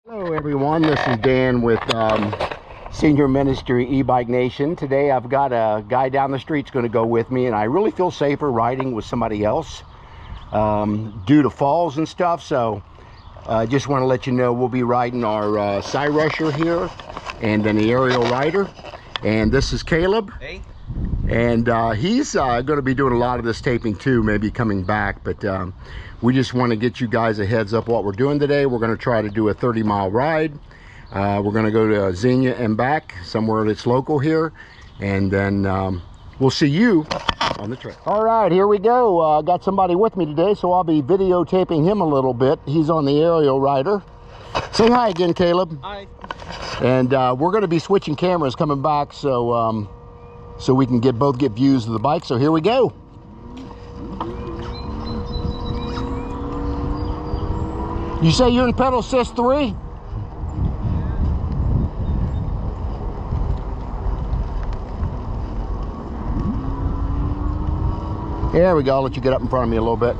Hello everyone, this is Dan with Senior Ministry E-Bike Nation. Today I've got a guy down the street's going to go with me, and I really feel safer riding with somebody else due to falls and stuff. So I just want to let you know we'll be riding our Cyrusher here and then the Aerial Rider. And this is Caleb. Hey. And he's going to be doing a lot of this taping too, maybe coming back, but we just want to get you guys a heads up what we're doing today. We're going to try to do a 30-mile ride. We're going to go to Xenia and back, somewhere that's local here, and then we'll see you on the trail. All right, here we go. Got somebody with me today, so I'll be videotaping him a little bit. He's on the Aerial Rider. Say hi again, Caleb. Hi. And we're going to be switching cameras coming back, so so we can both get views of the bike. So here we go. You say you're in pedal assist 3? There we go. I'll let you get up in front of me a little bit.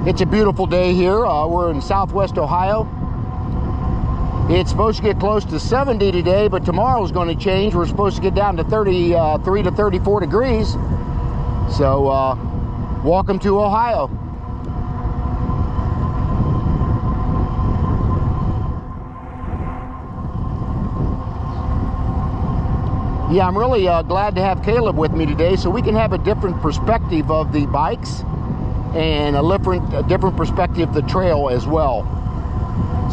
It's a beautiful day here. We're in Southwest Ohio. It's supposed to get close to 70 today, but tomorrow's going to change. We're supposed to get down to 33 to 34 degrees. So, welcome to Ohio. Yeah, I'm really glad to have Caleb with me today so we can have a different perspective of the bikes and a different perspective of the trail as well.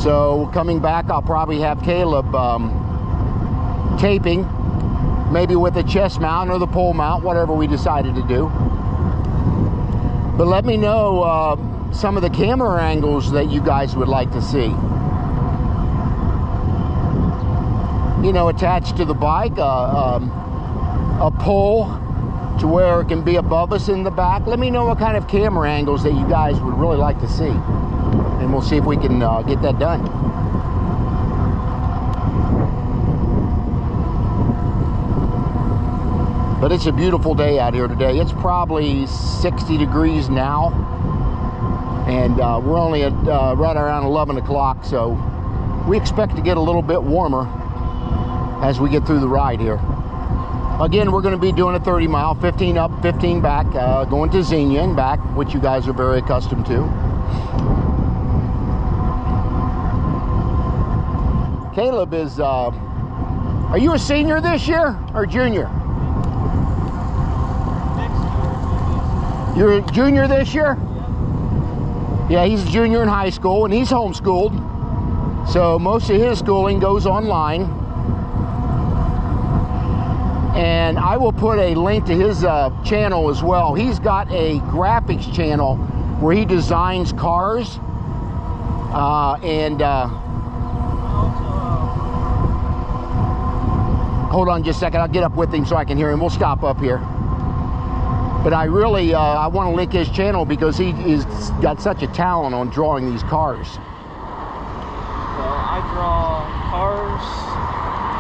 So coming back, I'll probably have Caleb taping, maybe with a chest mount or the pole mount, whatever we decided to do. But let me know some of the camera angles that you guys would like to see. You know, attached to the bike, a pole to where it can be above us in the back. Let me know what kind of camera angles that you guys would really like to see, and we'll see if we can get that done. But it's a beautiful day out here today. It's probably 60 degrees now, and we're only at right around 11 o'clock, so we expect to get a little bit warmer as we get through the ride here. Again, we're going to be doing a 30 mile, 15 up, 15 back, going to Xenia and back, which you guys are very accustomed to. Caleb is, are you a senior this year or junior? You're a junior this year? Yeah, he's a junior in high school, and he's homeschooled. So most of his schooling goes online. And I will put a link to his channel as well. He's got a graphics channel where he designs cars. Hold on just a second. I'll get up with him so I can hear him. We'll stop up here. But I really, I want to link his channel because he's got such a talent on drawing these cars. Well, I draw cars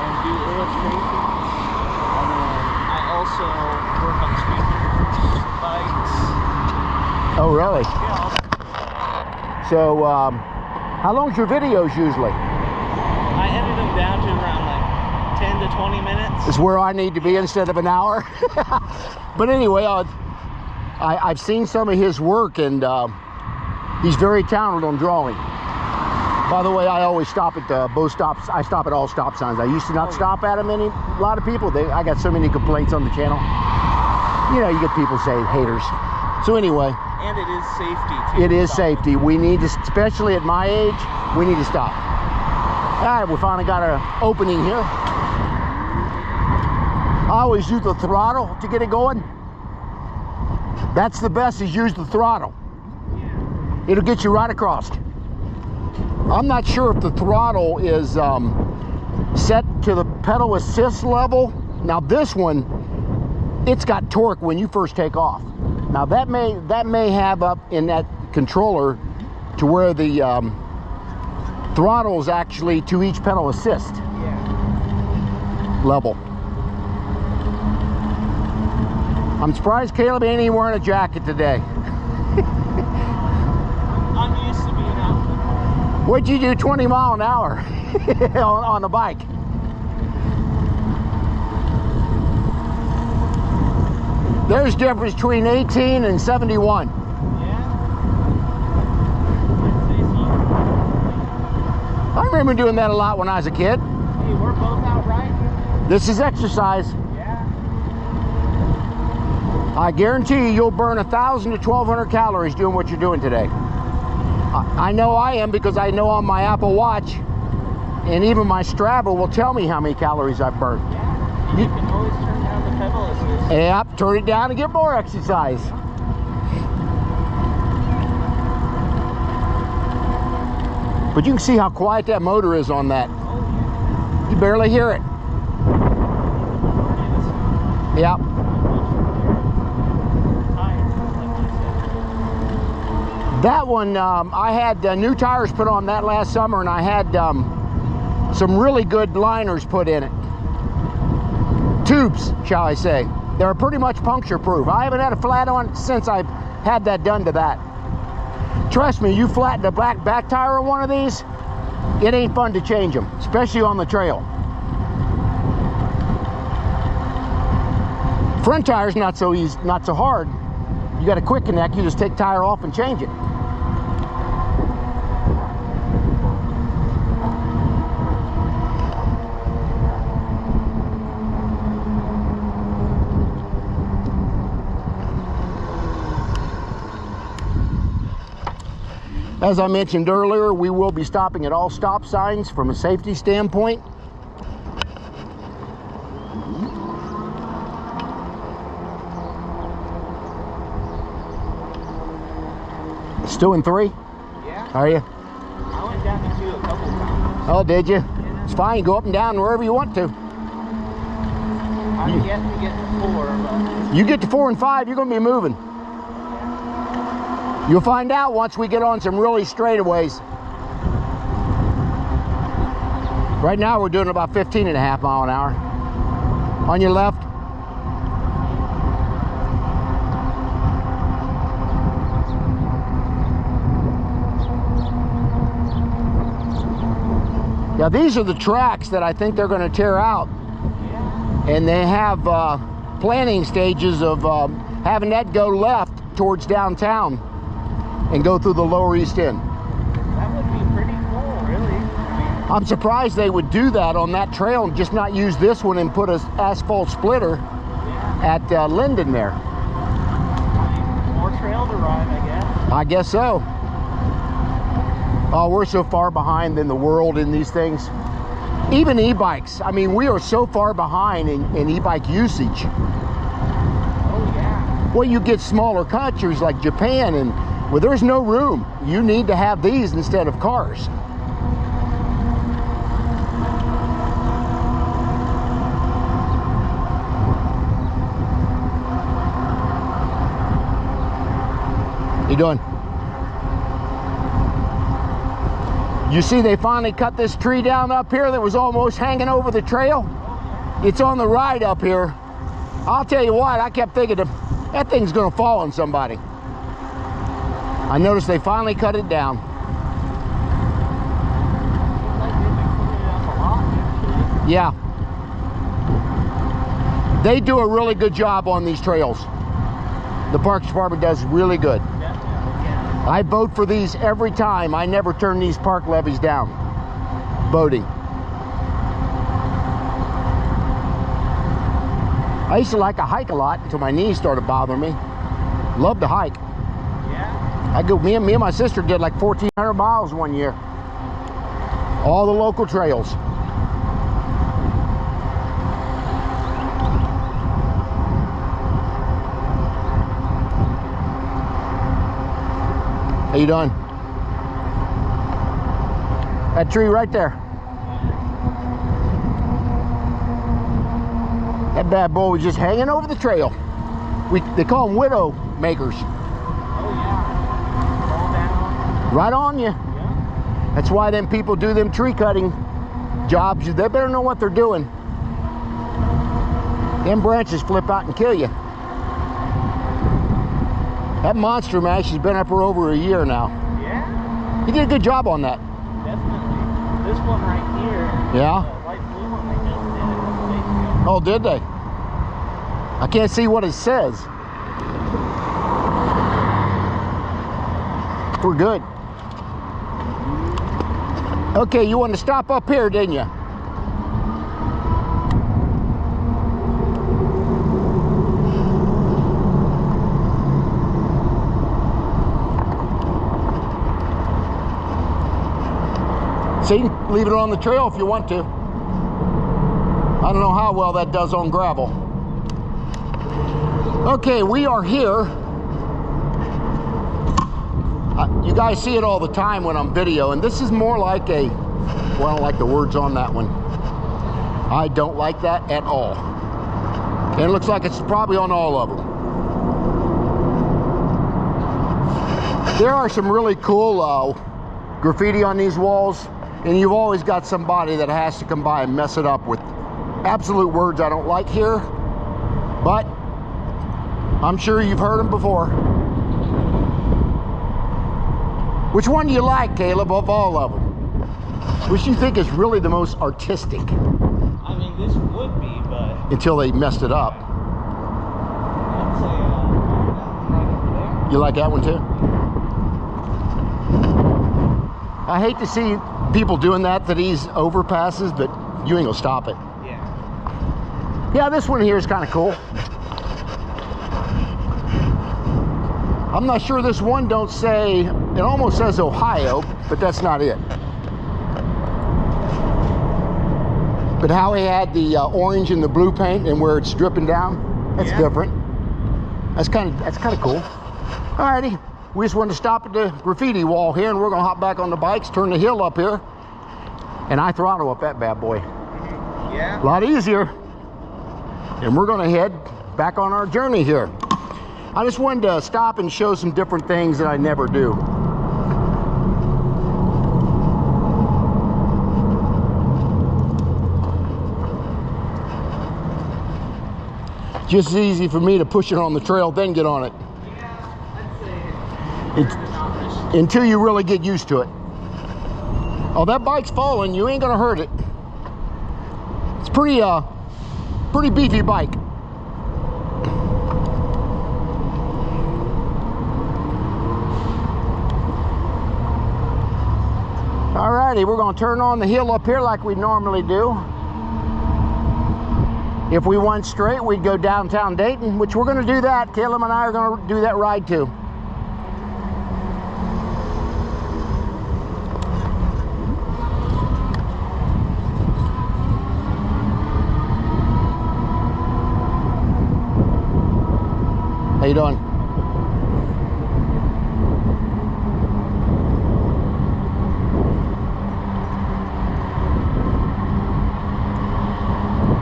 and do illustrations. Also work on speakers, bikes. Oh, really? Yeah. So, how long's your videos usually? I edit them down to around like 10 to 20 minutes. Is where I need to be instead of an hour. But anyway, I've seen some of his work, and he's very talented on drawing. By the way, I always stop at both stops. I stop at all stop signs. I used to not stop at them. A lot of people, I got so many complaints on the channel. You know, you get people say haters. So anyway. And it is safety too. It is safety. We need to, especially at my age, we need to stop. All right, we finally got an opening here. I always use the throttle to get it going. That's the best, is use the throttle. It'll get you right across. I'm not sure if the throttle is set to the pedal assist level. Now this one, it's got torque when you first take off. Now that may have up in that controller to where the throttle is actually to each pedal assist Yeah. level. I'm surprised Caleb ain't even wearing a jacket today. I'm used to being out. What'd you do 20 mile an hour on the bike? There's difference between 18 and 71. Yeah. I'd say so. I remember doing that a lot when I was a kid. Hey, we're both out riding. This is exercise. Yeah. I guarantee you, you'll burn 1,000 to 1,200 calories doing what you're doing today. I know I am, because I know on my Apple Watch and even my Strava will tell me how many calories I've burned. Yeah. You can always turn down the pedal assist. Yep, turn it down and get more exercise. But you can see how quiet that motor is on that. Oh, yeah. You barely hear it. Yep. That one, I had new tires put on that last summer, and I had some really good liners put in it. Tubes, shall I say. They're pretty much puncture proof. I haven't had a flat on it since I've had that done to that. Trust me, you flatten the back tire on one of these, it ain't fun to change them, especially on the trail. Front tire's not so easy, not so hard. You got a quick connect, you just take tire off and change it. As I mentioned earlier, we will be stopping at all stop signs from a safety standpoint. Still in 3? Yeah. Are you? I went down to 2 a couple times. Oh, did you? It's fine. Go up and down wherever you want to. I'm yet to get to 4, but... You get to 4 and 5, you're going to be moving. You'll find out once we get on some really straightaways. Right now we're doing about 15.5 miles an hour. On your left. Now these are the tracks that I think they're going to tear out. And they have planning stages of having that go left towards downtown and go through the Lower East End. That would be pretty cool, really. I mean, I'm surprised they would do that on that trail and just not use this one and put an asphalt splitter yeah. at Linden there. I mean, more trail to ride, I guess. I guess so. Oh, we're so far behind in the world in these things. Even e-bikes. I mean, we are so far behind in e-bike usage. Oh, yeah. Well, you get smaller countries like Japan, and well, there's no room. You need to have these instead of cars. How you doing? You see they finally cut this tree down up here that was almost hanging over the trail? It's on the right up here. I'll tell you what, I kept thinking that thing's gonna fall on somebody. I noticed they finally cut it down. Yeah. They do a really good job on these trails. The Parks Department does really good. I vote for these every time. I never turn these park levies down. Voting. I used to like to hike a lot until my knees started bothering me. Love to hike. Yeah. Me and my sister did like 1,400 miles one year. All the local trails. How you doing? That tree right there. That bad boy was just hanging over the trail. They call them widow makers. Oh, yeah. Fall down. Right on you. Yeah. That's why them people do them tree cutting jobs. They better know what they're doing. Them branches flip out and kill you. That monster mash has been up for over a year now. Yeah? You did a good job on that. Definitely. This one right here. Yeah? The light blue one they just did a couple days ago. Oh, did they? I can't see what it says. We're good. Okay, you wanted to stop up here, didn't you? See, leave it on the trail if you want to. I don't know how well that does on gravel. Okay, we are here. You guys see it all the time when I'm video, and this is more like a, well, I don't like the words on that one. I don't like that at all. And it looks like it's probably on all of them. There are some really cool graffiti on these walls, and you've always got somebody that has to come by and mess it up with absolute words I don't like here, but I'm sure you've heard them before. Which one do you like, Caleb, of all of them? Which you think is really the most artistic? I mean, this would be, but... Until they messed it up. I'd say that one right over there. You like that one too? I hate to see people doing that to these overpasses, but you ain't gonna stop it. Yeah. Yeah, this one here is kind of cool. I'm not sure this one don't say, it almost says Ohio, but that's not it. But how he had the orange and the blue paint and where it's dripping down, that's different. That's kind of cool. Alrighty, we just wanted to stop at the graffiti wall here, and we're gonna hop back on the bikes, turn the hill up here, and I throttle up that bad boy. Yeah. A lot easier. And we're gonna head back on our journey here. I just wanted to stop and show some different things that I never do. Just as easy for me to push it on the trail, then get on it. Yeah, I'd say Until you really get used to it. Oh, that bike's falling. You ain't gonna hurt it. It's pretty beefy bike. Alrighty, we're gonna turn on the hill up here like we normally do. If we went straight, we'd go downtown Dayton, which we're gonna do that. Caleb and I are gonna do that ride too. How you doing?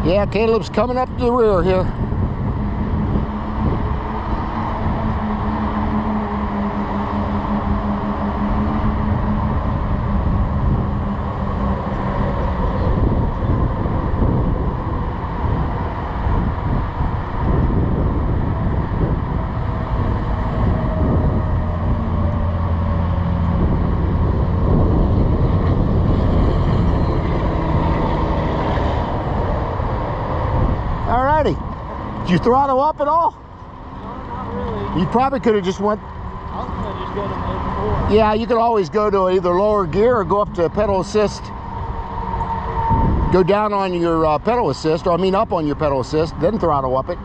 Yeah, Caleb's coming up to the rear here. Did you throttle up at all? No, not really. You probably could have just went. I was gonna just go to mode 4. Yeah, you could always go to either lower gear or go up to pedal assist. Go down on your pedal assist, or I mean up on your pedal assist, then throttle up it.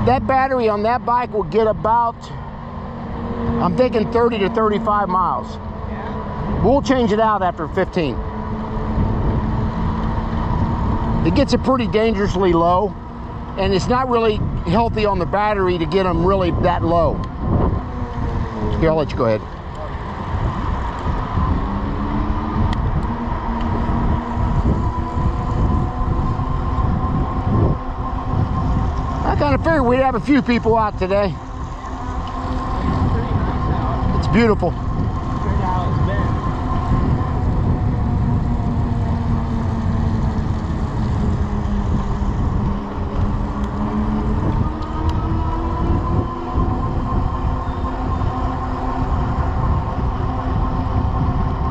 That battery on that bike will get about, I'm thinking 30 to 35 miles. Yeah. We'll change it out after 15. It gets it pretty dangerously low, and it's not really healthy on the battery to get them really that low. Here, I'll let you go ahead. I kind of figured we'd have a few people out today. beautiful. Here's how it's been.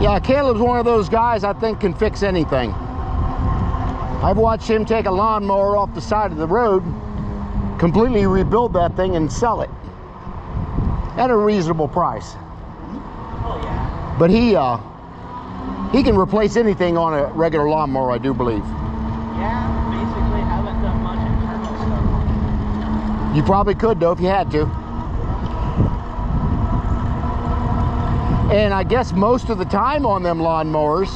Yeah, Caleb's one of those guys I think can fix anything. I've watched him take a lawnmower off the side of the road, completely rebuild that thing and sell it at a reasonable price. Oh yeah. But he can replace anything on a regular lawnmower, I do believe. Yeah, basically haven't done much internal stuff. You probably could though if you had to. And I guess most of the time on them lawnmowers,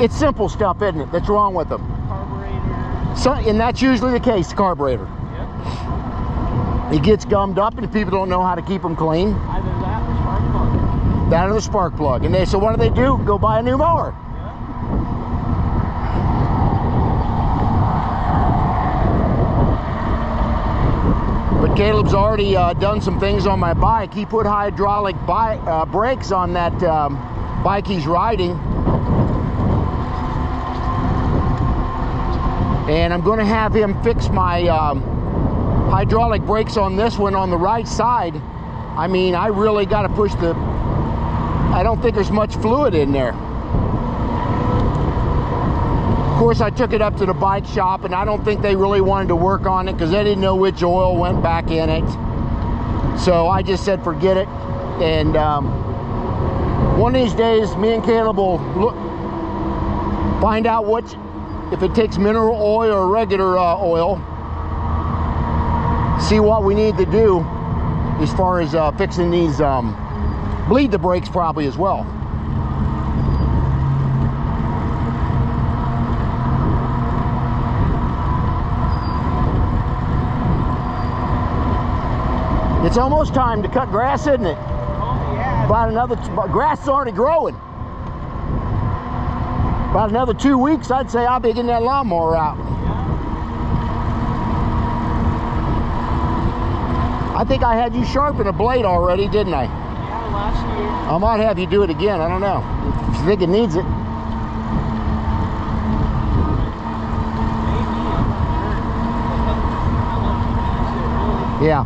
it's simple stuff, isn't it, that's wrong with them? Carburetor. So, and that's usually the case, the carburetor. Yep. It gets gummed up and people don't know how to keep them clean. Either that or spark plug. That or the spark plug. And so what do? Go buy a new mower. But Caleb's already done some things on my bike. He put hydraulic brakes on that bike he's riding. And I'm going to have him fix my hydraulic brakes on this one on the right side. I mean, I really got to push the... I don't think there's much fluid in there. Of course, I took it up to the bike shop, and I don't think they really wanted to work on it because they didn't know which oil went back in it. So I just said, forget it. And one of these days, me and Caleb will find out if it takes mineral oil or regular oil. See what we need to do as far as fixing these, bleed the brakes probably as well. It's almost time to cut grass, isn't it? Oh yeah. Grass is already growing. About another 2 weeks, I'd say I'll be getting that lawnmower out. I think I had you sharpen a blade already, didn't I? Yeah, last year. I might have you do it again. I don't know. If you think it needs it. Maybe, I'm not sure. How much you use it, really. Yeah.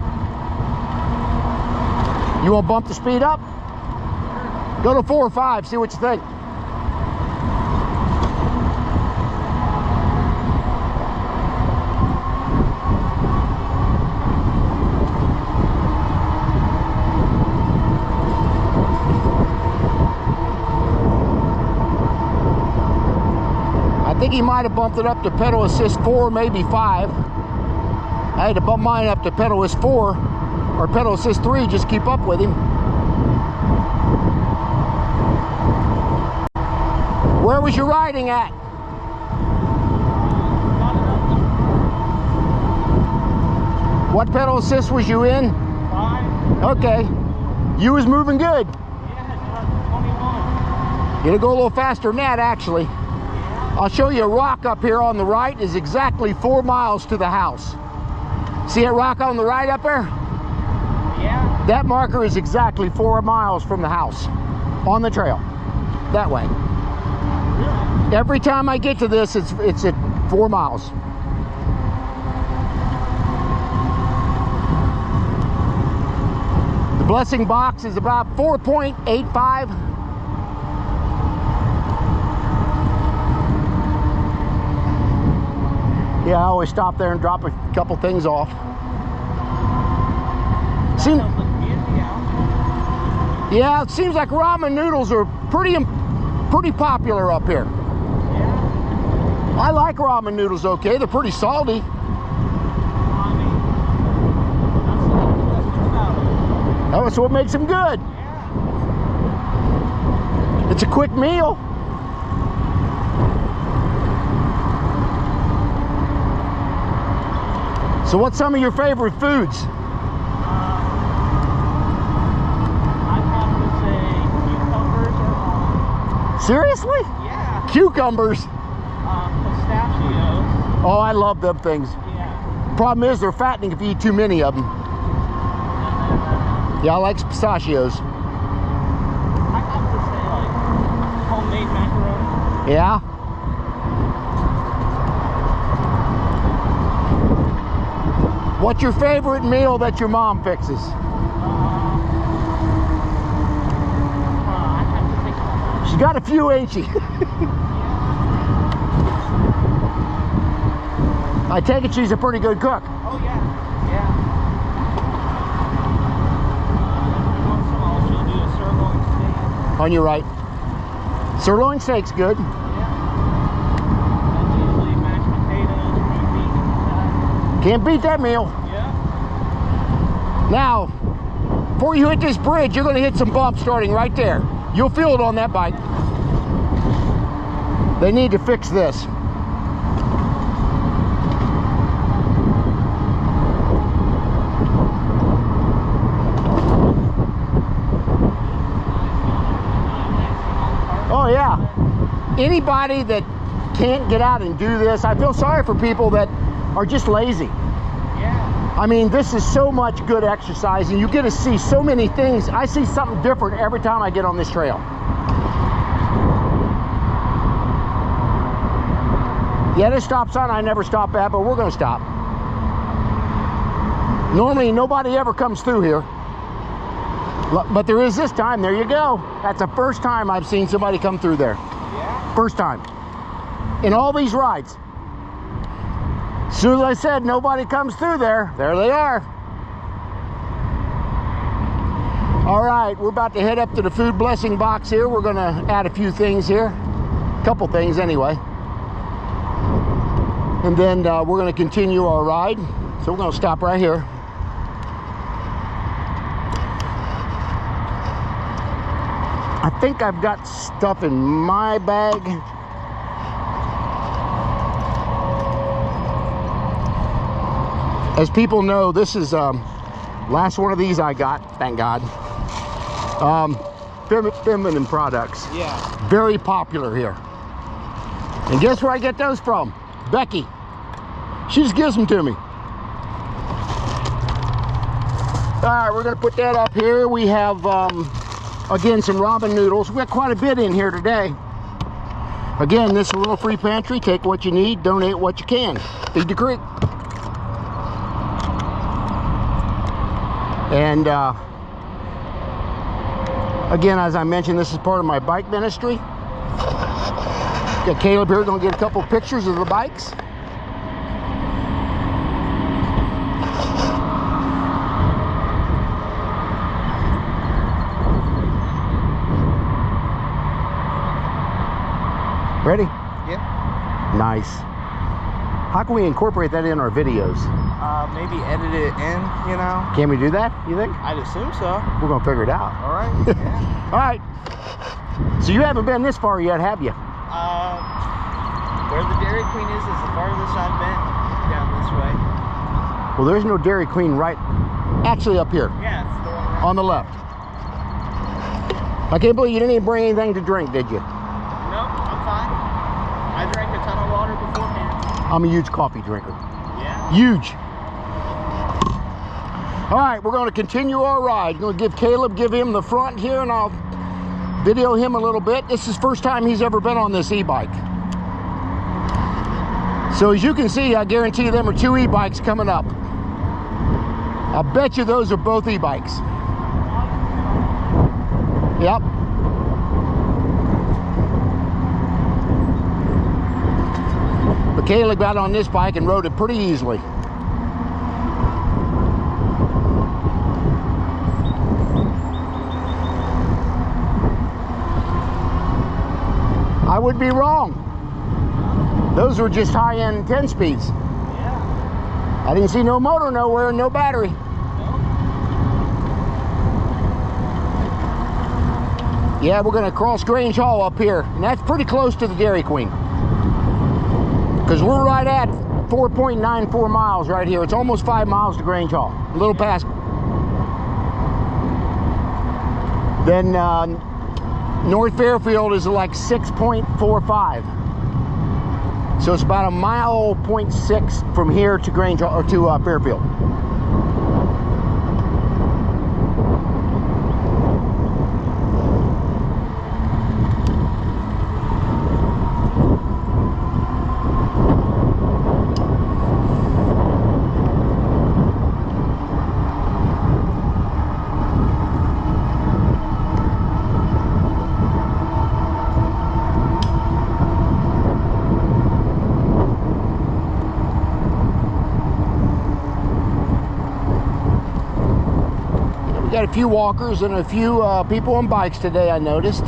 You want to bump the speed up? Go to 4 or 5, see what you think. I think he might have bumped it up to pedal assist 4, maybe 5. I had to bump mine up to pedal assist 4 or pedal assist 3, just keep up with him. Where was you riding at? What pedal assist was you in? 5. Okay. You was moving good. Yeah, it's about 21. It'll go a little faster than that, actually. I'll show you a rock up here on the right is exactly 4 miles to the house. See that rock on the right up there? Yeah. That marker is exactly 4 miles from the house on the trail. That way. Really? Every time I get to this, it's at 4 miles. The blessing box is about 4.85. Yeah, I always stop there and drop a couple things off. Yeah, it seems like ramen noodles are pretty popular up here. Yeah. I like ramen noodles, okay? They're pretty salty. I mean, that's good about it. That's what makes them good. Yeah. It's a quick meal. So what's some of your favorite foods? I'd have to say cucumbers or almonds. Seriously? Yeah. Cucumbers. Pistachios. Oh, I love them things. Yeah. Problem is they're fattening if you eat too many of them. And then, Yeah, I like pistachios. homemade macaroni. Yeah? What's your favorite meal that your mom fixes? I have to think about that. She's got a few, ain't she? I take it she's a pretty good cook. Oh yeah, yeah. Once in a while she'll do a sirloin steak. On your right. Sirloin steak's good. Yeah. And usually mashed potatoes, green beans inside. Can't beat that meal. Yeah. Now, before you hit this bridge, you're going to hit some bumps starting right there. You'll feel it on that bike. They need to fix this. Oh yeah. Anybody that can't get out and do this, I feel sorry for people that are just lazy. Yeah. I mean, this is so much good exercise and you get to see so many things. I see something different every time I get on this trail. Yeah, this stop sign I never stop at, but we're going to stop. Normally nobody ever comes through here. But there is this time. There you go. That's the first time I've seen somebody come through there. Yeah. First time. In all these rides. As soon as I said nobody comes through there, there they are. All right, we're about to head up to the food blessing box here. We're going to add a few things here. A couple things anyway. And then we're going to continue our ride. So we're going to stop right here. I think I've got stuff in my bag. As people know, this is last one of these I got, thank God. Feminine products. Yeah. Very popular here. And guess where I get those from? Becky. She just gives them to me. All right, we're gonna put that up here. We have, again, some ramen noodles. We got quite a bit in here today. Again, this is a little free pantry. Take what you need, donate what you can. Feed the creek. And again, as I mentioned, this is part of my bike ministry. Got Caleb here, gonna get a couple pictures of the bikes. Ready? Yeah. Nice. How can we incorporate that in our videos? Maybe edit it in, you know? Can we do that, you think? I'd assume so. We're gonna figure it out. All right. Yeah. All right. So you haven't been this far yet, have you? Where the Dairy Queen is the farthest I've been down this way. Well, there's no Dairy Queen right, actually up here, Yeah, it's the one around. on the left. I can't believe you didn't even bring anything to drink, did you? Nope, I'm fine. I drank a ton of water beforehand. I'm a huge coffee drinker. Yeah. Huge. All right, we're going to continue our ride. I'm going to give him the front here, and I'll video him a little bit. This is the first time he's ever been on this e-bike. So as you can see, I guarantee them are two e-bikes coming up. I bet you those are both e-bikes. Yep. But Caleb got on this bike and rode it pretty easily. I would be wrong. Those were just high-end 10 speeds. Yeah. I didn't see no motor nowhere and no battery. Nope. Yeah, we're gonna cross Grange Hall up here, and that's pretty close to the Dairy Queen. Because we're right at 4.94 miles right here. It's almost 5 miles to Grange Hall, a little past. Then North Fairfield is like 6.45. So it's about a mile 0.6 from here to Grange Hall, or to Fairfield. We got a few walkers and a few people on bikes today, I noticed.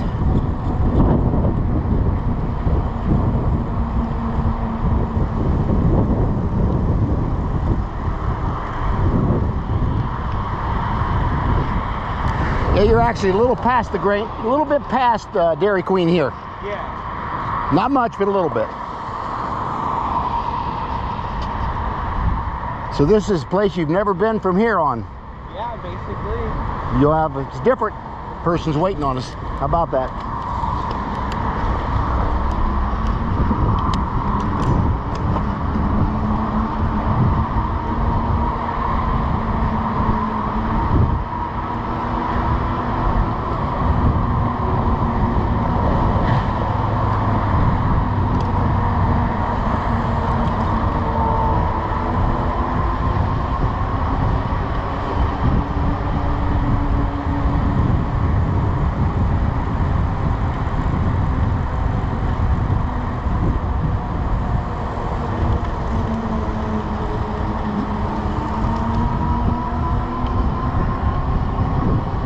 Yeah, you're actually a little past the grain, a little bit past Dairy Queen here. Yeah. Not much, but a little bit. So this is a place you've never been from here on. Yeah, basically. You'll have, it's different. Person's waiting on us. How about that?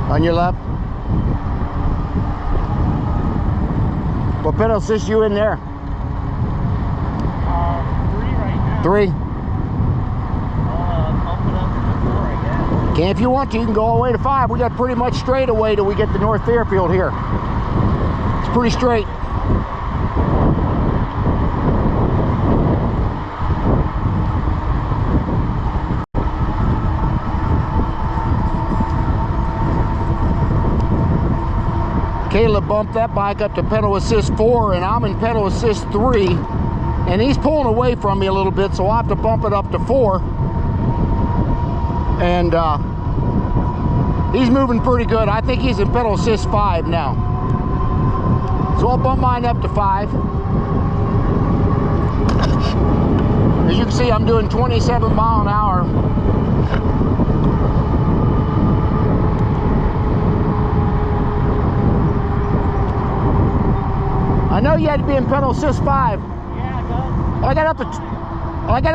On your left. What pedal assist you in there? 3 right now. 3. Pump it up to 4, I guess. Okay, if you want to, you can go all the way to 5. We got pretty much straight away till we get to North Fairfield here. It's pretty straight. Caleb bumped that bike up to pedal assist 4 and I'm in pedal assist 3, and he's pulling away from me a little bit, so I'll have to bump it up to 4. And he's moving pretty good. I think he's in pedal assist 5 now, so I'll bump mine up to 5. As you can see, I'm doing 27 mile an hour. I know you had to be in pedal assist 5. Yeah, I got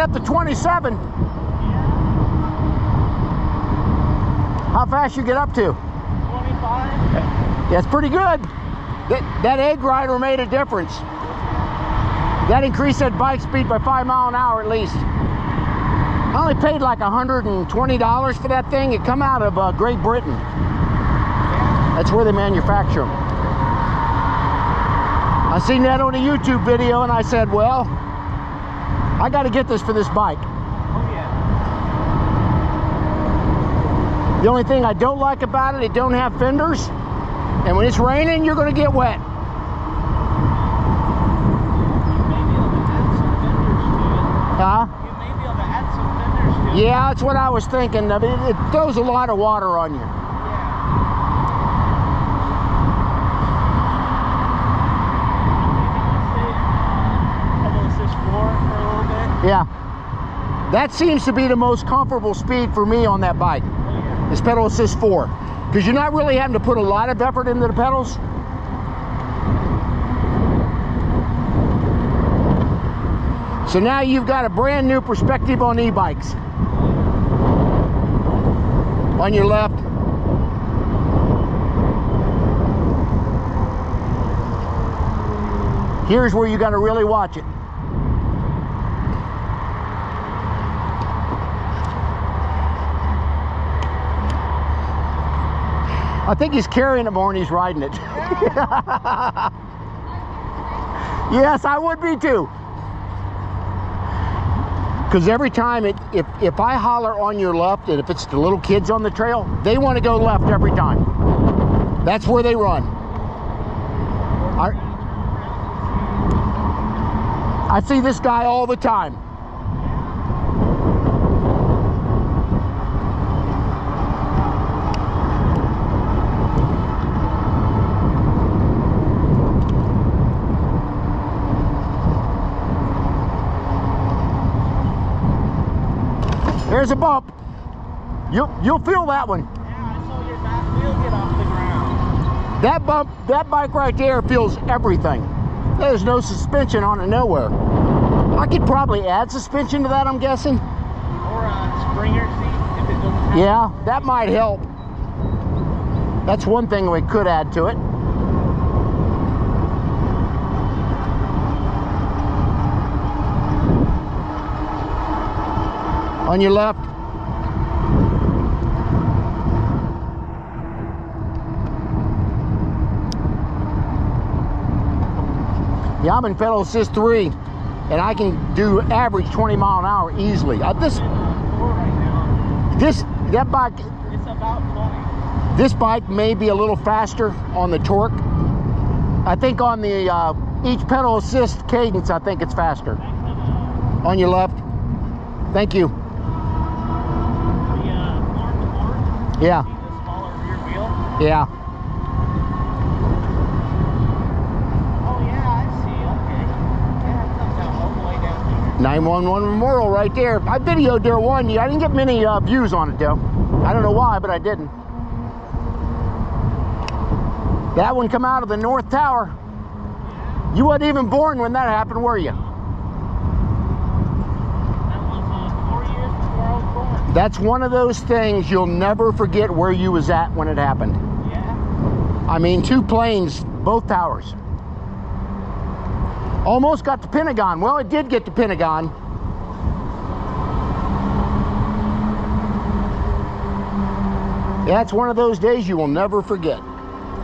up to 27. How fast you get up to? 25. That's pretty good. That egg grinder made a difference. That increased that bike speed by 5 miles an hour at least. I only paid like $120 for that thing. It come out of Great Britain. That's where they manufacture them. I seen that on a YouTube video and I said, well, I got to get this for this bike. Oh, yeah. The only thing I don't like about it don't have fenders. And when it's raining, you're going to get wet. Huh? You may be able to add some fenders to it. Yeah, that's what I was thinking. I mean, it throws a lot of water on you. Yeah, that seems to be the most comfortable speed for me on that bike. Is pedal assist 4, because you're not really having to put a lot of effort into the pedals. So now you've got a brand new perspective on e-bikes. On your left. Here's where you got to really watch it. I think he's carrying it more than he's riding it. Yes, I would be too. Because every time if I holler on your left, and if it's the little kids on the trail, they want to go left every time. That's where they run. I see this guy all the time. There's a bump. You'll feel that one. Yeah, I saw your back wheel get off the ground. That bump, that bike right there feels everything. There's no suspension on it nowhere. I could probably add suspension to that, I'm guessing. Or a Springer seat if it doesn't have. Yeah, that might help. That's one thing we could add to it. On your left. Yeah, I'm in pedal assist 3, and I can do average 20 mile an hour easily. That bike, It's about 20. this bike may be a little faster on the torque. I think on the each pedal assist cadence, I think it's faster. On your left. Thank you. Yeah. The smaller rear wheel. Yeah. Oh yeah, I see. Okay. Yeah, it comes out all the way down here. 911 Memorial right there. I videoed there one. I didn't get many views on it though. I don't know why, but I didn't. That one come out of the North Tower. You wasn't even born when that happened, were you? That was 4 years before I was born. That's one of those things you'll never forget where you was at when it happened. Yeah. I mean, 2 planes, both towers. Almost got the Pentagon. Well, it did get the Pentagon. Yeah, it's one of those days you will never forget.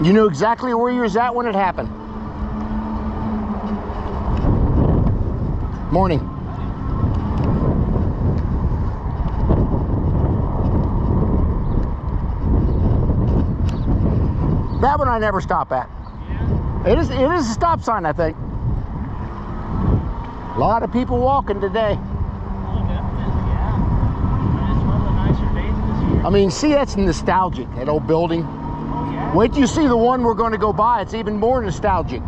You knew exactly where you was at when it happened. Morning. That one I never stop at. Yeah. It is a stop sign, I think. A lot of people walking today. Oh, definitely. Yeah. And it's one of the nicer days this year. I mean, see, that's nostalgic, that old building. Oh yeah. Wait till you see the one we're going to go by. It's even more nostalgic.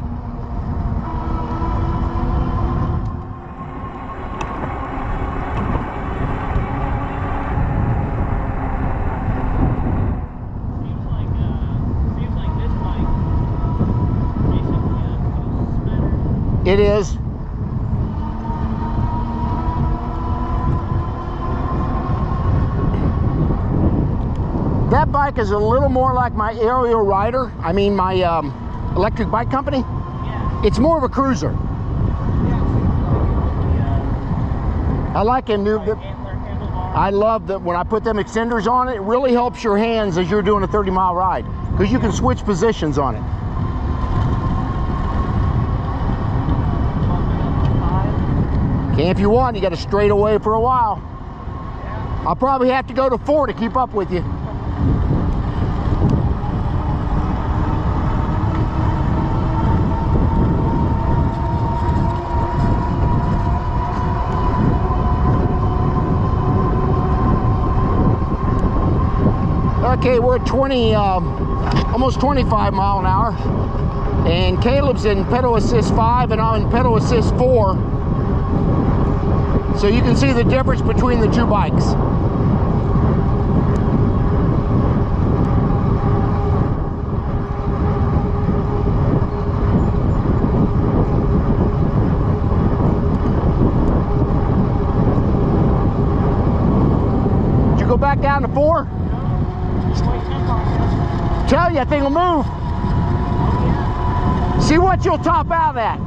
Seems like this bike basically coasts better. It is. That bike is a little more like my Aerial Rider. I mean, my electric bike company. Yeah. It's more of a cruiser. I like him. Antler handlebar. I love that when I put them extenders on it, it really helps your hands as you're doing a 30-mile ride because you can switch positions on it. Can if you want. You got to straight away for a while. I'll probably have to go to 4 to keep up with you. Okay, we're at 20, almost 25 mile an hour. And Caleb's in pedal assist 5 and I'm in pedal assist 4. So you can see the difference between the 2 bikes. Did you go back down to 4? Tell you, that thing will move. See what you'll top out at.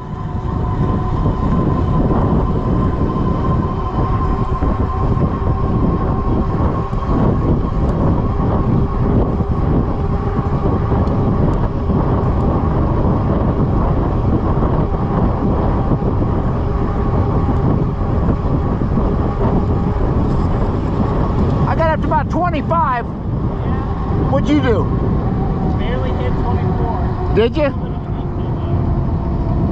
I got up to about 25. What'd you do? Barely hit 24. Did you?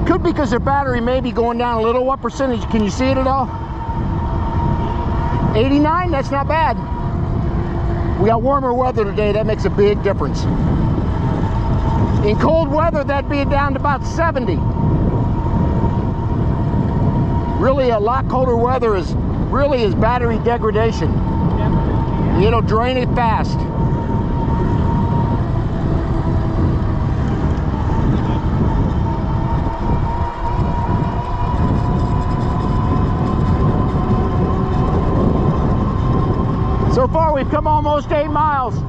Could be because their battery may be going down a little. What percentage? Can you see it at all? 89? That's not bad. We got warmer weather today. That makes a big difference. In cold weather, that'd be down to about 70. Really, a lot colder weather is battery degradation. Definitely. It'll drain it fast. So far, we've come almost 8 miles. Yeah,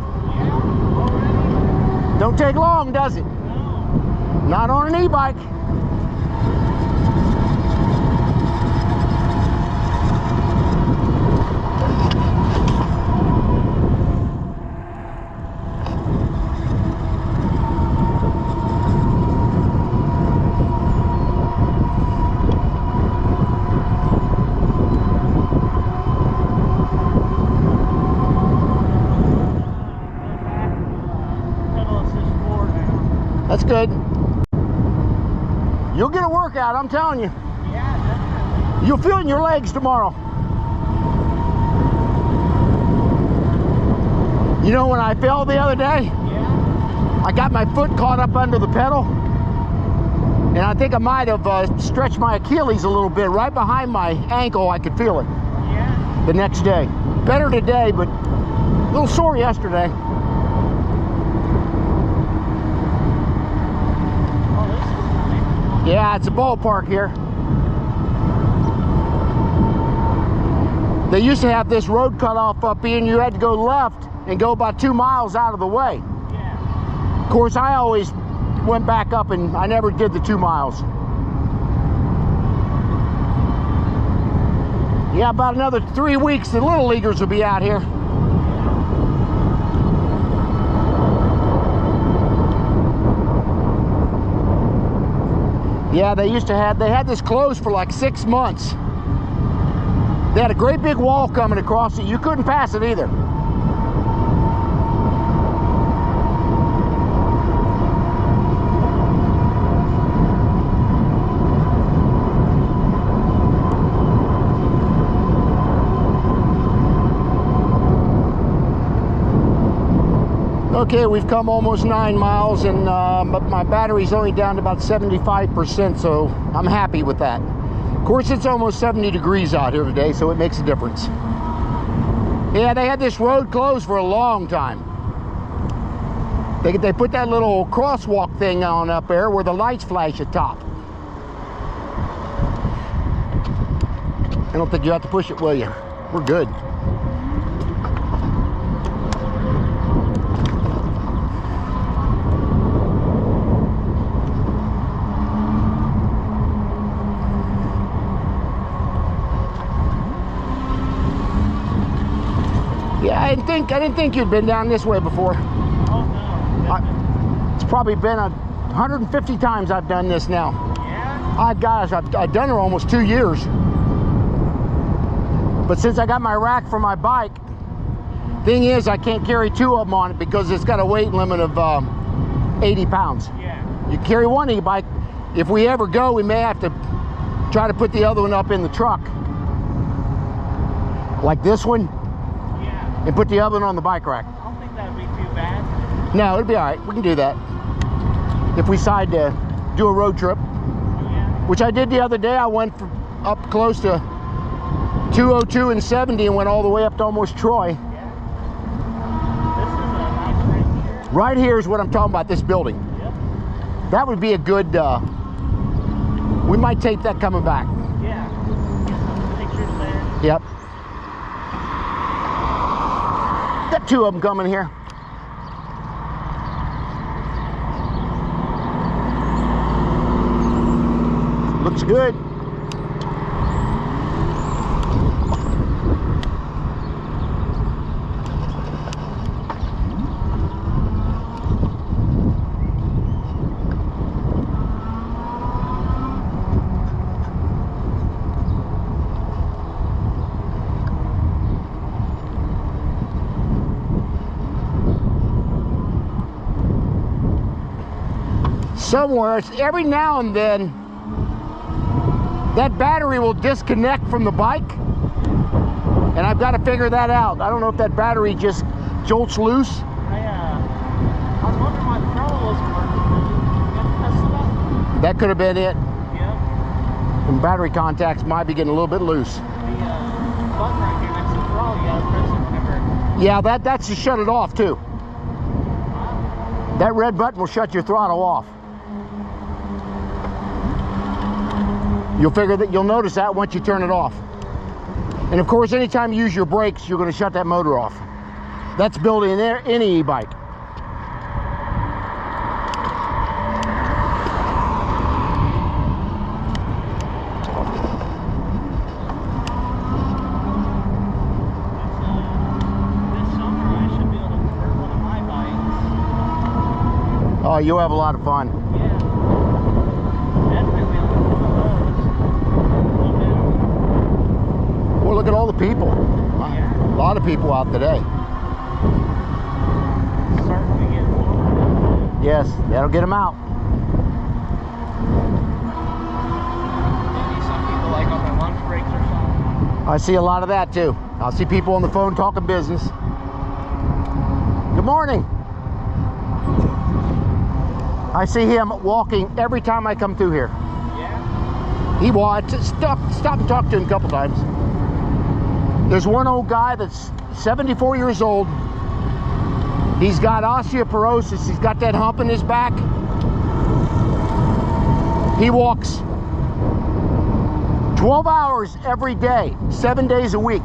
already. Don't take long, does it? No. Not on an e-bike. That's good. You'll get a workout, I'm telling you. Yeah, definitely. You'll feel it in your legs tomorrow. You know when I fell the other day? Yeah. I got my foot caught up under the pedal. And I think I might have stretched my Achilles a little bit. Right behind my ankle, I could feel it Yeah. the next day. Better today, but a little sore yesterday. Oh, this is nice. Yeah, it's a ballpark here. They used to have this road cut off up here, and you had to go left and go about 2 miles out of the way. Yeah. Of course, I always went back up, and I never did the 2 miles. Yeah, about another 3 weeks, the little leaguers will be out here. Yeah, they had this closed for like 6 months. They had a great big wall coming across it. You couldn't pass it either. Okay, we've come almost 9 miles, and my battery's only down to about 75%, so I'm happy with that. Of course, it's almost 70 degrees out here today, so it makes a difference. Yeah, they had this road closed for a long time. They put that little crosswalk thing on up there where the lights flash at top. I don't think you have to push it, will you? We're good. Yeah, I didn't think you'd been down this way before. Oh, no. It's probably been 150 times I've done this now. Yeah? Gosh, I've done it almost 2 years. But since I got my rack for my bike, thing is I can't carry 2 of them on it because it's got a weight limit of 80 pounds. Yeah. You carry one e-bike. If we ever go, we may have to try to put the other one up in the truck. Like this one. Yeah. And put the other one on the bike rack. I don't think that would be too bad. No, it'll be all right. We can do that. If we decide to do a road trip, Yeah. which I did the other day. I went up close to 202 and 70 and went all the way up to almost Troy. Yeah. This is a nice right here. Right here is what I'm talking about, this building. Yep. That would be a good, we might tape that coming back. Yeah. Get some pictures there. Yep. Got 2 of them coming here. Looks good. Somewhere, every now and then, that battery will disconnect from the bike, and I've got to figure that out. I don't know if that battery just jolts loose. I was wondering why the throttle wasn't working. You have to test it out. That could have been it. Yep. And battery contacts might be getting a little bit loose. The button right here next to the throttle, you gotta press it whenever. Yeah, that's to shut it off too. That red button will shut your throttle off. You'll notice that once you turn it off. And of course, anytime you use your brakes, you're going to shut that motor off. That's built in there, any e-bike. Oh, you'll have a lot of fun. Yeah. Definitely on one of those. Well, look at all the people. Yeah. A lot of people out today. Starting to get warm. Yes, that'll get them out. Maybe some people like on their lunch breaks or something. I see a lot of that too. I'll see people on the phone talking business. Good morning. I see him walking every time I come through here. Yeah. He walks. Stop and talk to him a couple times. There's one old guy that's 74 years old. He's got osteoporosis. He's got that hump in his back. He walks 12 hours every day, 7 days a week.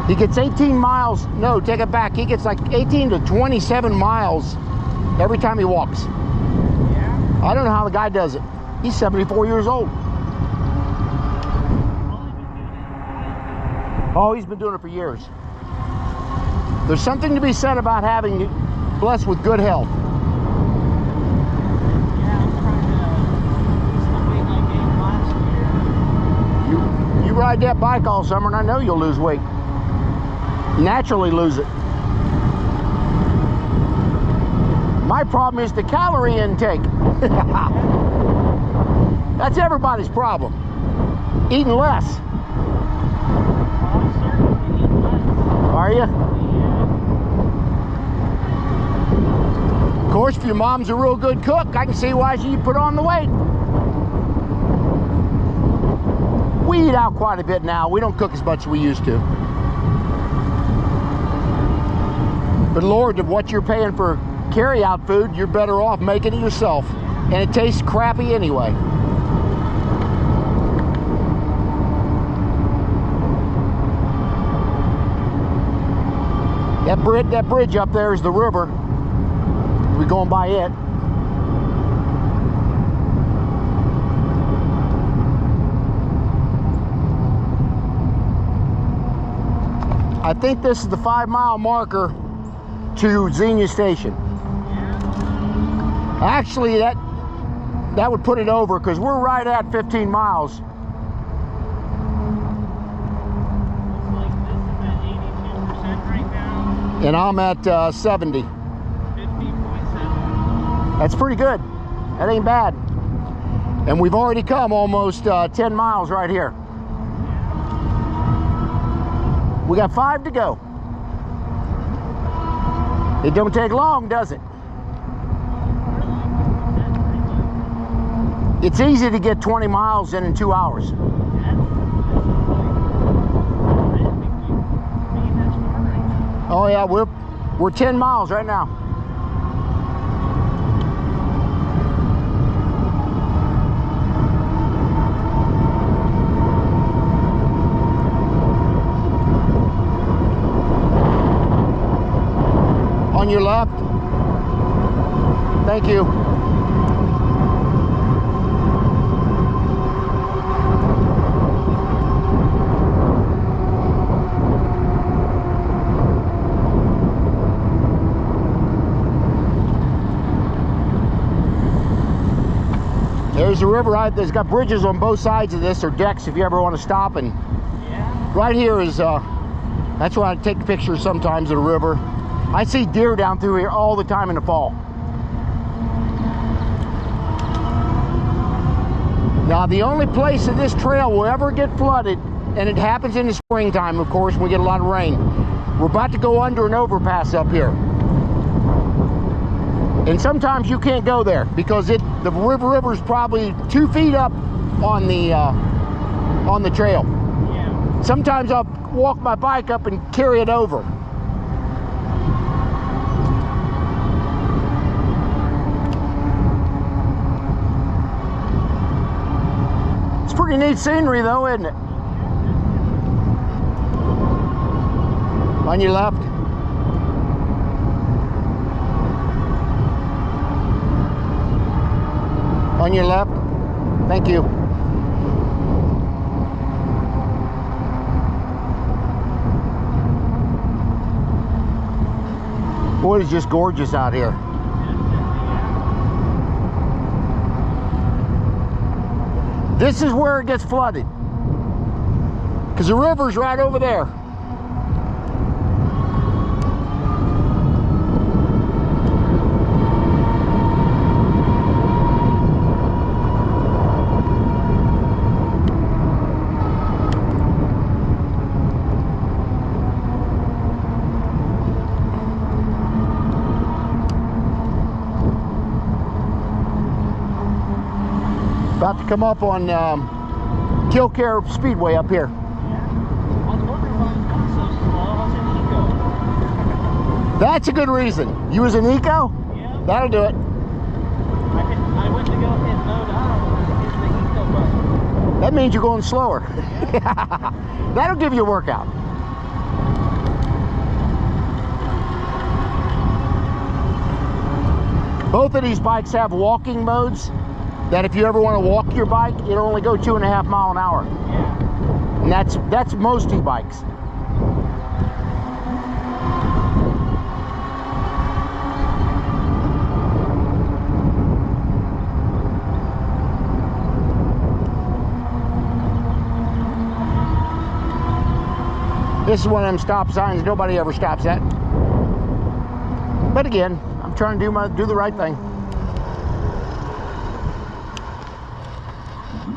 He gets 18 miles. No, take it back. He gets like 18 to 27 miles every time he walks. Yeah. I don't know how the guy does it. He's 74 years old. Oh, he's been doing it for years. There's something to be said about having blessed with good health. Yeah, I'm trying to lose the weight I gained last year. You ride that bike all summer and I know you'll lose weight. Naturally lose it. My problem is the calorie intake. That's everybody's problem. Eating less. I'm starting to eat less. Are you? Yeah. Of course, if your mom's a real good cook, I can see why she put on the weight. We eat out quite a bit now. We don't cook as much as we used to. But Lord, what you're paying for carry-out food, you're better off making it yourself. And it tastes crappy anyway. That bridge up there is the river. We're going by it. I think this is the 5-mile marker to Xenia Station. Yeah. Actually, that would put it over because we're right at 15 miles. Looks like this is at 82% right now. And I'm at 70. 50.7. That's pretty good. That ain't bad. And we've already come almost 10 miles right here. We got 5 to go. It don't take long, does it? It's easy to get 20 miles in 2 hours. Oh yeah, we're 10 miles right now. On your left. Thank you. There's the river. There's got bridges on both sides of this, or decks if you ever want to stop. And Yeah. right here is, that's where I take pictures sometimes of the river. I see deer down through here all the time in the fall. Now, the only place that this trail will ever get flooded, and it happens in the springtime, of course, when we get a lot of rain. We're about to go under an overpass up here. And sometimes you can't go there because the river is probably 2 feet up on the trail. Yeah. Sometimes I'll walk my bike up and carry it over. It's pretty neat scenery though, isn't it? On your left. On your left. Thank you. Boy, it's just gorgeous out here. This is where it gets flooded. Because the river's right over there. About to come up on Killcare Speedway up here. That's a good reason. You was an eco? Yeah. That'll do it. I went to go hit mode up and I hit the eco button. That means you're going slower. That'll give you a workout. Both of these bikes have walking modes that if you ever want to walk your bike, it'll only go 2.5 miles an hour. Yeah. And that's most e-bikes. This is one of them stop signs nobody ever stops at. But again, I'm trying to do the right thing.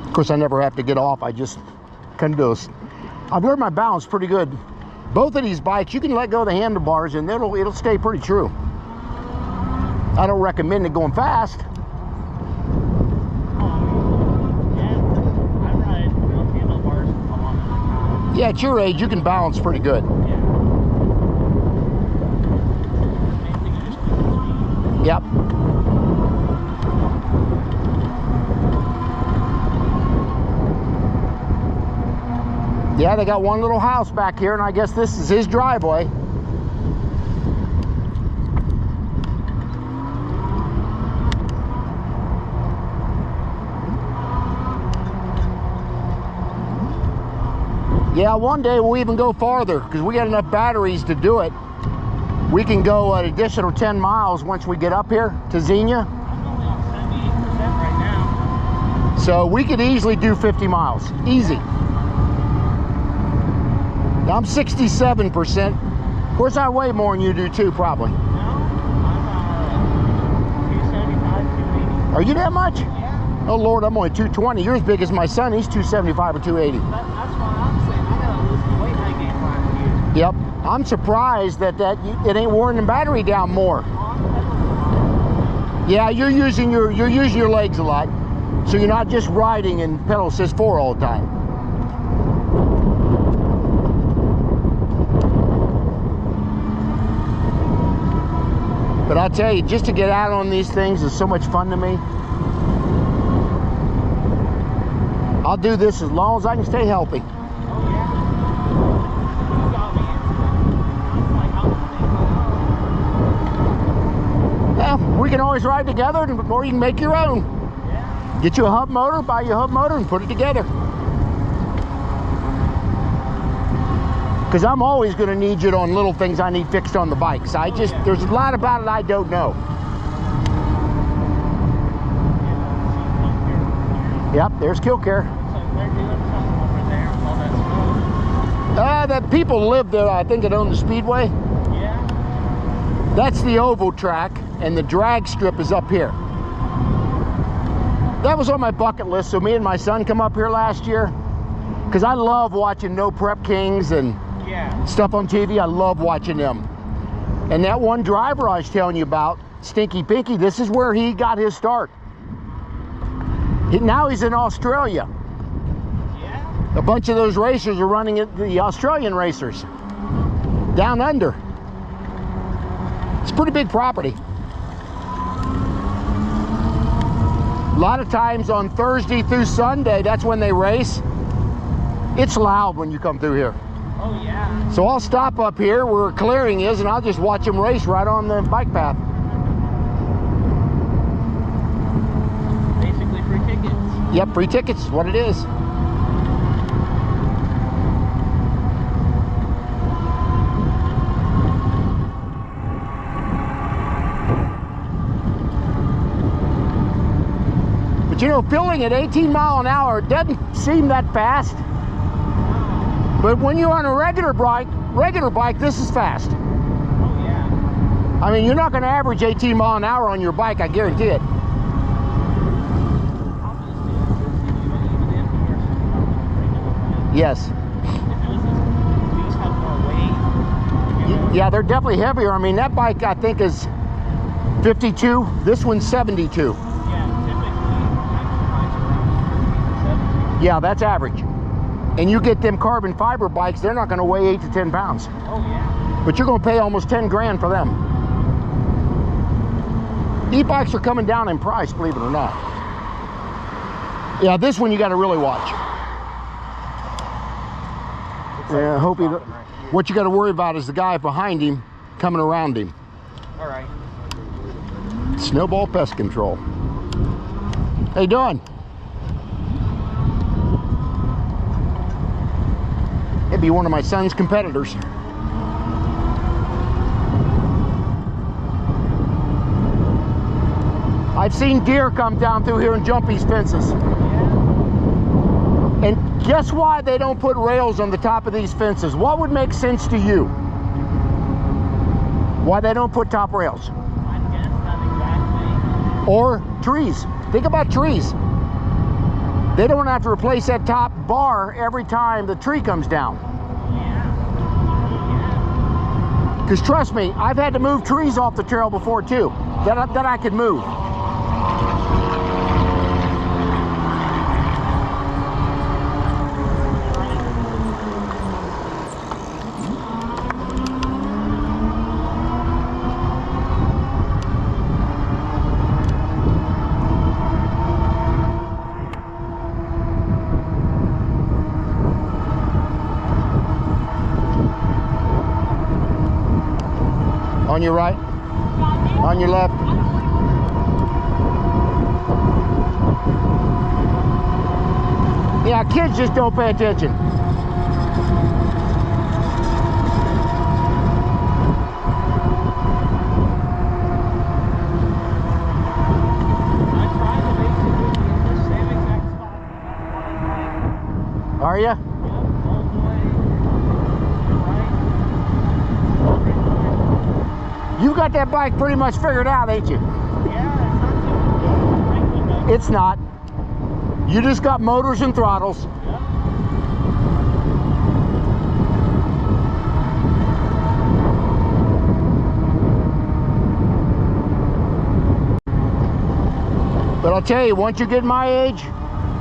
Of course, I never have to get off. I just can do this. I've learned my balance pretty good. Both of these bikes, you can let go of the handlebars and it'll stay pretty true. I don't recommend it going fast. Yeah, at your age, you can balance pretty good. Yep. Yeah, they got one little house back here, and I guess this is his driveway. Yeah, one day we'll even go farther because we got enough batteries to do it. We can go an additional 10 miles once we get up here to Xenia. I'm only on 78% right now. So we could easily do 50 miles, easy. I'm 67%. Of course, I weigh more than you do too, probably. No, I'm 275, 280. Are you that much? Yeah. Oh Lord, I'm only 220. You're as big as my son. He's 275 or 280. That's what I'm saying. I gotta lose the weight I gained last year. Yep. I'm surprised that it ain't wearing the battery down more. Yeah, you're using your legs a lot, so you're not just riding in pedal assist 4 all the time. But I'll tell you, just to get out on these things is so much fun to me. I'll do this as long as I can stay healthy. Oh, yeah. You got me into it. I'm like, Yeah, we can always ride together, or you can make your own. yeah. Get you a hub motor, buy you a hub motor, and put it together. Because I'm always going to need you on little things I need fixed on the bikes. There's a lot about it I don't know. Yep, there's Killcare. So they're doing something over there with all that smoke. The people live there, I think, that own the Speedway. Yeah. That's the oval track, and the drag strip is up here. That was on my bucket list, so me and my son come up here last year. Because I love watching No Prep Kings and stuff on TV. I love watching them. And that one driver I was telling you about, Stinky Pinky, this is where he got his start. Now he's in Australia. Yeah. A bunch of those racers are running at the Australian racers down under. It's pretty big property. A lot of times on Thursday through Sunday, that's when they race. It's loud when you come through here. Oh, yeah. So I'll stop up here where clearing is and I'll just watch them race right on the bike path. Basically free tickets. Yep, free tickets is what it is. But But you know, filling at 18 mile an hour doesn't seem that fast. But when you're on a regular bike, this is fast. Oh yeah. I mean, you're not going to average 18 mile an hour on your bike, I guarantee it. Yes. These have more weight. Yeah, they're definitely heavier. I mean, that bike I think is 52. This one's 72. Yeah, typically around Yeah, that's average. And you get them carbon fiber bikes, they're not going to weigh 8 to 10 pounds. Oh yeah. But you're going to pay almost 10 grand for them. E-bikes are coming down in price, believe it or not. Yeah, this one you got to really watch. Yeah, I hope he. What you got to worry about is the guy behind him coming around him. All right. Snowball Pest Control. How you doing? It'd be one of my son's competitors. I've seen deer come down through here and jump these fences. And guess why they don't put rails on the top of these fences? What would make sense to you? Why they don't put top rails? I guess not exactly. Or trees. Think about trees. They don't have to replace that top bar every time the tree comes down. Yeah. Because trust me, I've had to move trees off the trail before too, that I could move. On your right, on your left. Yeah, kids just don't pay attention. Are you? You got that bike pretty much figured out, ain't you? Yeah, It's not. You just got motors and throttles. But I'll tell you, once you get my age,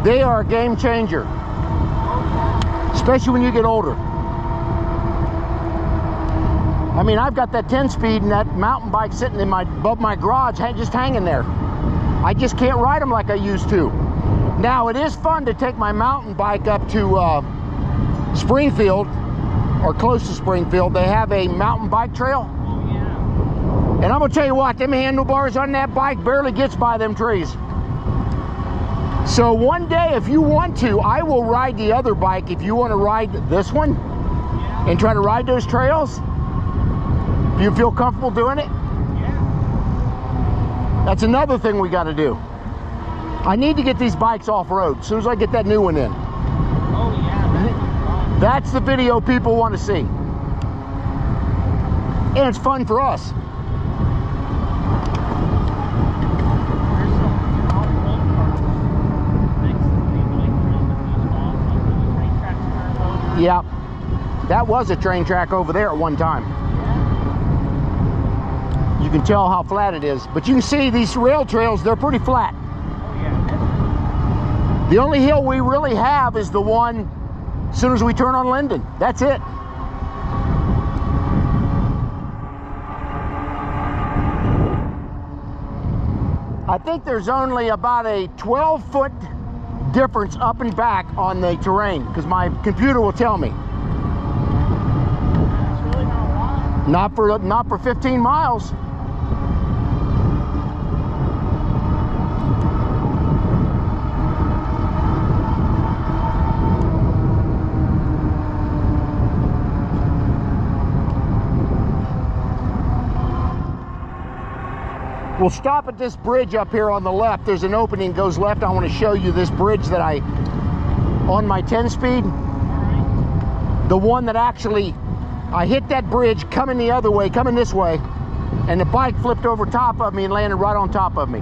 they are a game changer. Especially when you get older. I mean, I've got that 10-speed and that mountain bike sitting above my garage, just hanging there. I just can't ride them like I used to. Now, it is fun to take my mountain bike up to Springfield, or close to Springfield. They have a mountain bike trail. Oh, yeah. And I'm gonna tell you what, them handlebars on that bike barely gets by them trees. So one day, if you want to, I will ride the other bike if you want to ride this one and try to ride those trails. Do you feel comfortable doing it? Yeah. That's another thing we got to do. I need to get these bikes off-road as soon as I get that new one in. Oh, yeah, that'd be fun. That's the video people want to see. And it's fun for us. There's some off-road parts next to the bike trail that these balls, like the train tracks turn over. Yeah, that was a train track over there at one time. You can tell how flat it is. But you can see these rail trails, they're pretty flat. Oh, yeah. The only hill we really have is the one as soon as we turn on Linden. That's it. I think there's only about a 12-foot difference up and back on the terrain, because my computer will tell me. That's really not a lot. Not for 15 miles. We'll stop at this bridge up here on the left. There's an opening, goes left. I want to show you this bridge that on my 10-speed. The one that actually, I hit that bridge coming the other way, coming this way, and the bike flipped over top of me and landed right on top of me.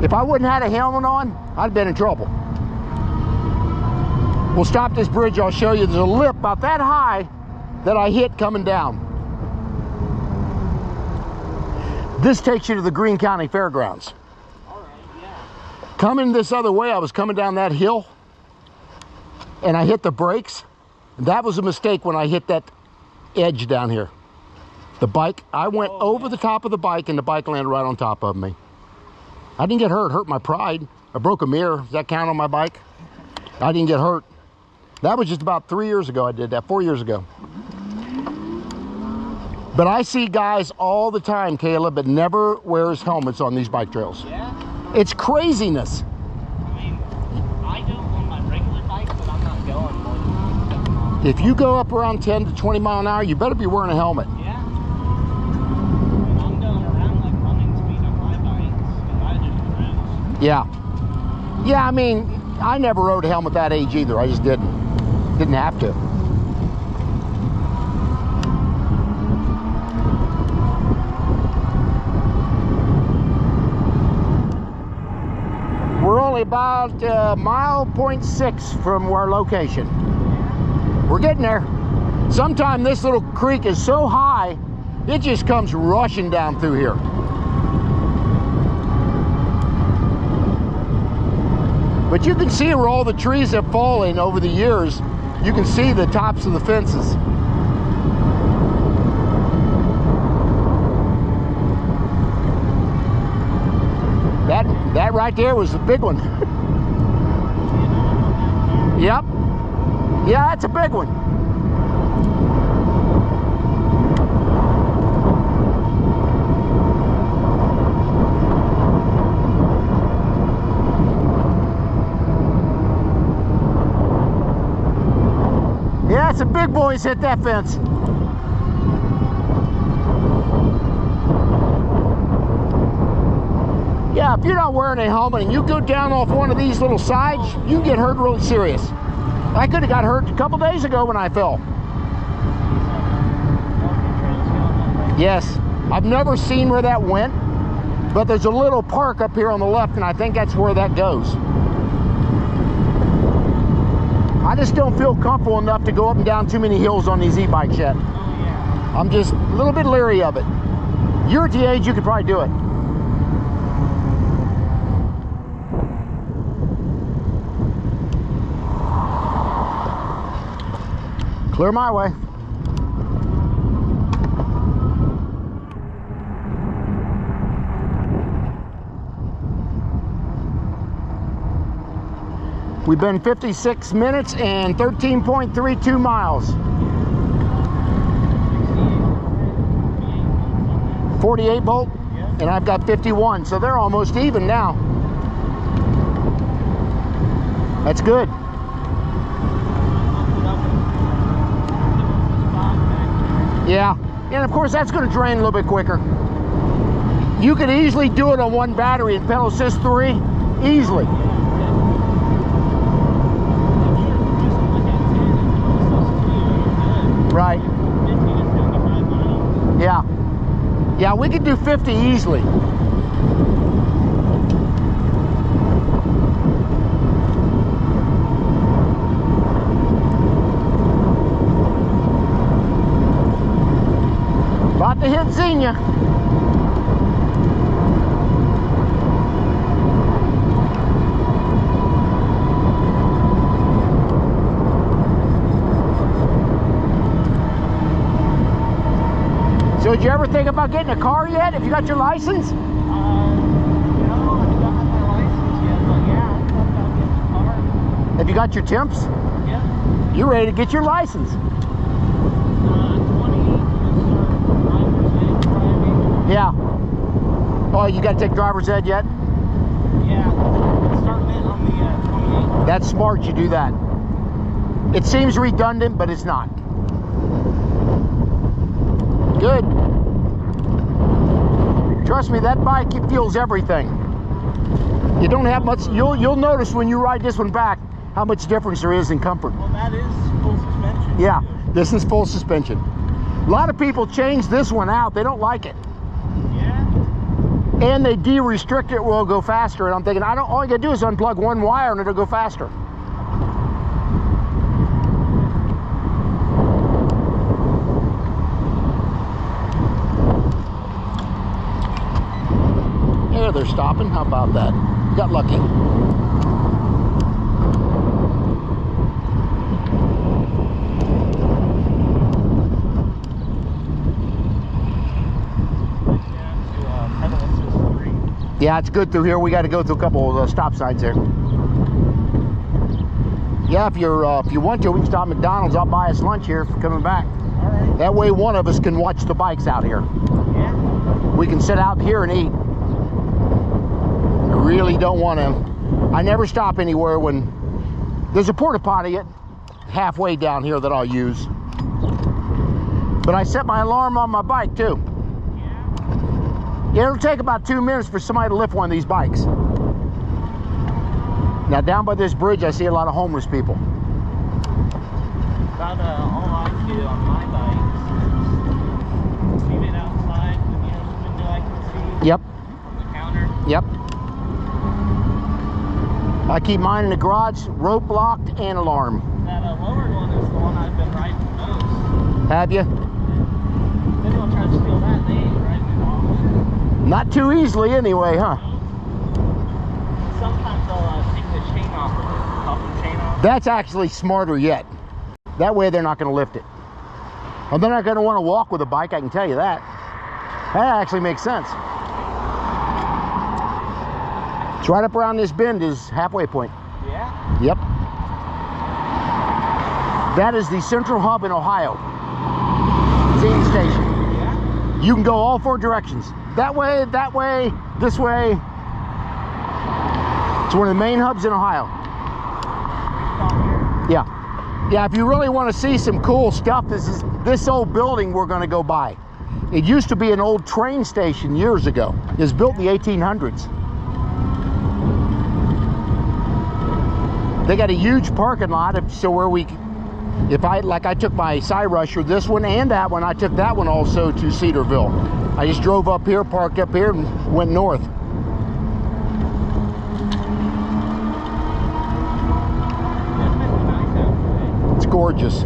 If I wouldn't have had a helmet on, I'd been in trouble. We'll stop this bridge, I'll show you. There's a lip about that high that I hit coming down. This takes you to the Greene County Fairgrounds. All right, yeah. Coming this other way, I was coming down that hill and I hit the brakes. That was a mistake when I hit that edge down here. The bike, I went over the top of the bike and the bike landed right on top of me. I didn't get hurt, hurt my pride. I broke a mirror, does that count on my bike? I didn't get hurt. That was just about 3 years ago I did that, 4 years ago. But I see guys all the time, Caleb, that never wears helmets on these bike trails. Yeah? It's craziness. I mean, I do on my regular bike, but I'm not going more than 7 miles. If you go up around 10 to 20 mile an hour, you better be wearing a helmet. Yeah. I mean, I'm going around like running speed on my bikes, and I do cruise. Yeah. Yeah, I mean, I never rode a helmet that age either. I just didn't. Didn't have to. We're only about mile 0.6 from our location. We're getting there. Sometime this little creek is so high, it just comes rushing down through here. But you can see where all the trees have fallen over the years. You can see the tops of the fences. That right there was the big one. Yep. Yeah, that's a big one. Yeah, some big boys hit that fence. Yeah, if you're not wearing a helmet and you go down off one of these little sides, you can get hurt really serious. I could have got hurt a couple days ago when I fell. Yes, I've never seen where that went, but there's a little park up here on the left, and I think that's where that goes. I just don't feel comfortable enough to go up and down too many hills on these e-bikes yet. Oh, yeah. I'm just a little bit leery of it. You're at the age you could probably do it. Clear my way. We've been 56 minutes and 13.32 miles. 48 volt, Yeah. and I've got 51, so they're almost even now. That's good. Yeah, and of course that's going to drain a little bit quicker. You could easily do it on one battery in pedal assist 3, easily. Right. Yeah. Yeah, we could do 50 easily. About to hit Xenia. So did you ever think about getting a car yet? Have you got your license? No, I haven't gotten my license yet, but yeah, I thought about getting a car. Have you got your temps? Yeah. You're ready to get your license. 20 driver's ed driving. Yeah. Oh, you got to take driver's ed yet? Yeah, starting it on the 28th. That's smart you do that. It seems redundant, but it's not. Good. trust me, that bike, it feels everything. You don't have much, you'll notice when you ride this one back how much difference there is in comfort. Well, that is full suspension. Yeah, too. this is full suspension. A lot of people change this one out. They don't like it. Yeah. And they de-restrict it where it'll go faster. And I'm thinking, all you gotta do is unplug one wire and it'll go faster. There, they're stopping. How about that? Got lucky. Yeah, it's good through here. We got to go through a couple of stop signs there. Yeah, if you want to, we can stop at McDonald's. I'll buy us lunch here for coming back. All right. That way, one of us can watch the bikes out here. Yeah. We can sit out here and eat. I really don't want to. I never stop anywhere when there's a porta potty at halfway down here that I'll use. But I set my alarm on my bike too. It'll take about 2 minutes for somebody to lift one of these bikes. Now down by this bridge, I see a lot of homeless people. About all I do on my bike is leave it outside the nearest window I can see. Yep. On the counter. Yep. I keep mine in the garage, rope locked and alarm. That lowered one is the one I've been riding the most. Have you? If anyone tries to steal that, they ain't riding it off. Not too easily anyway, huh? Sometimes they'll take the chain off of it, pop the chain off. That's actually smarter yet. That way they're not going to lift it. Well, they're not going to want to walk with a bike, I can tell you that. That actually makes sense. It's right up around this bend is halfway point. Yeah? Yep. That is the central hub in Ohio. Zine station. Yeah? You can go all 4 directions. That way, this way. It's one of the main hubs in Ohio. Yeah. Yeah, if you really want to see some cool stuff, this old building we're going to go by. It used to be an old train station years ago. It was built in the 1800s. They got a huge parking lot, so where I took my Cyrusher, this one and that one, I took that one also to Cedarville. I just drove up here, parked up here, and went north. It's gorgeous.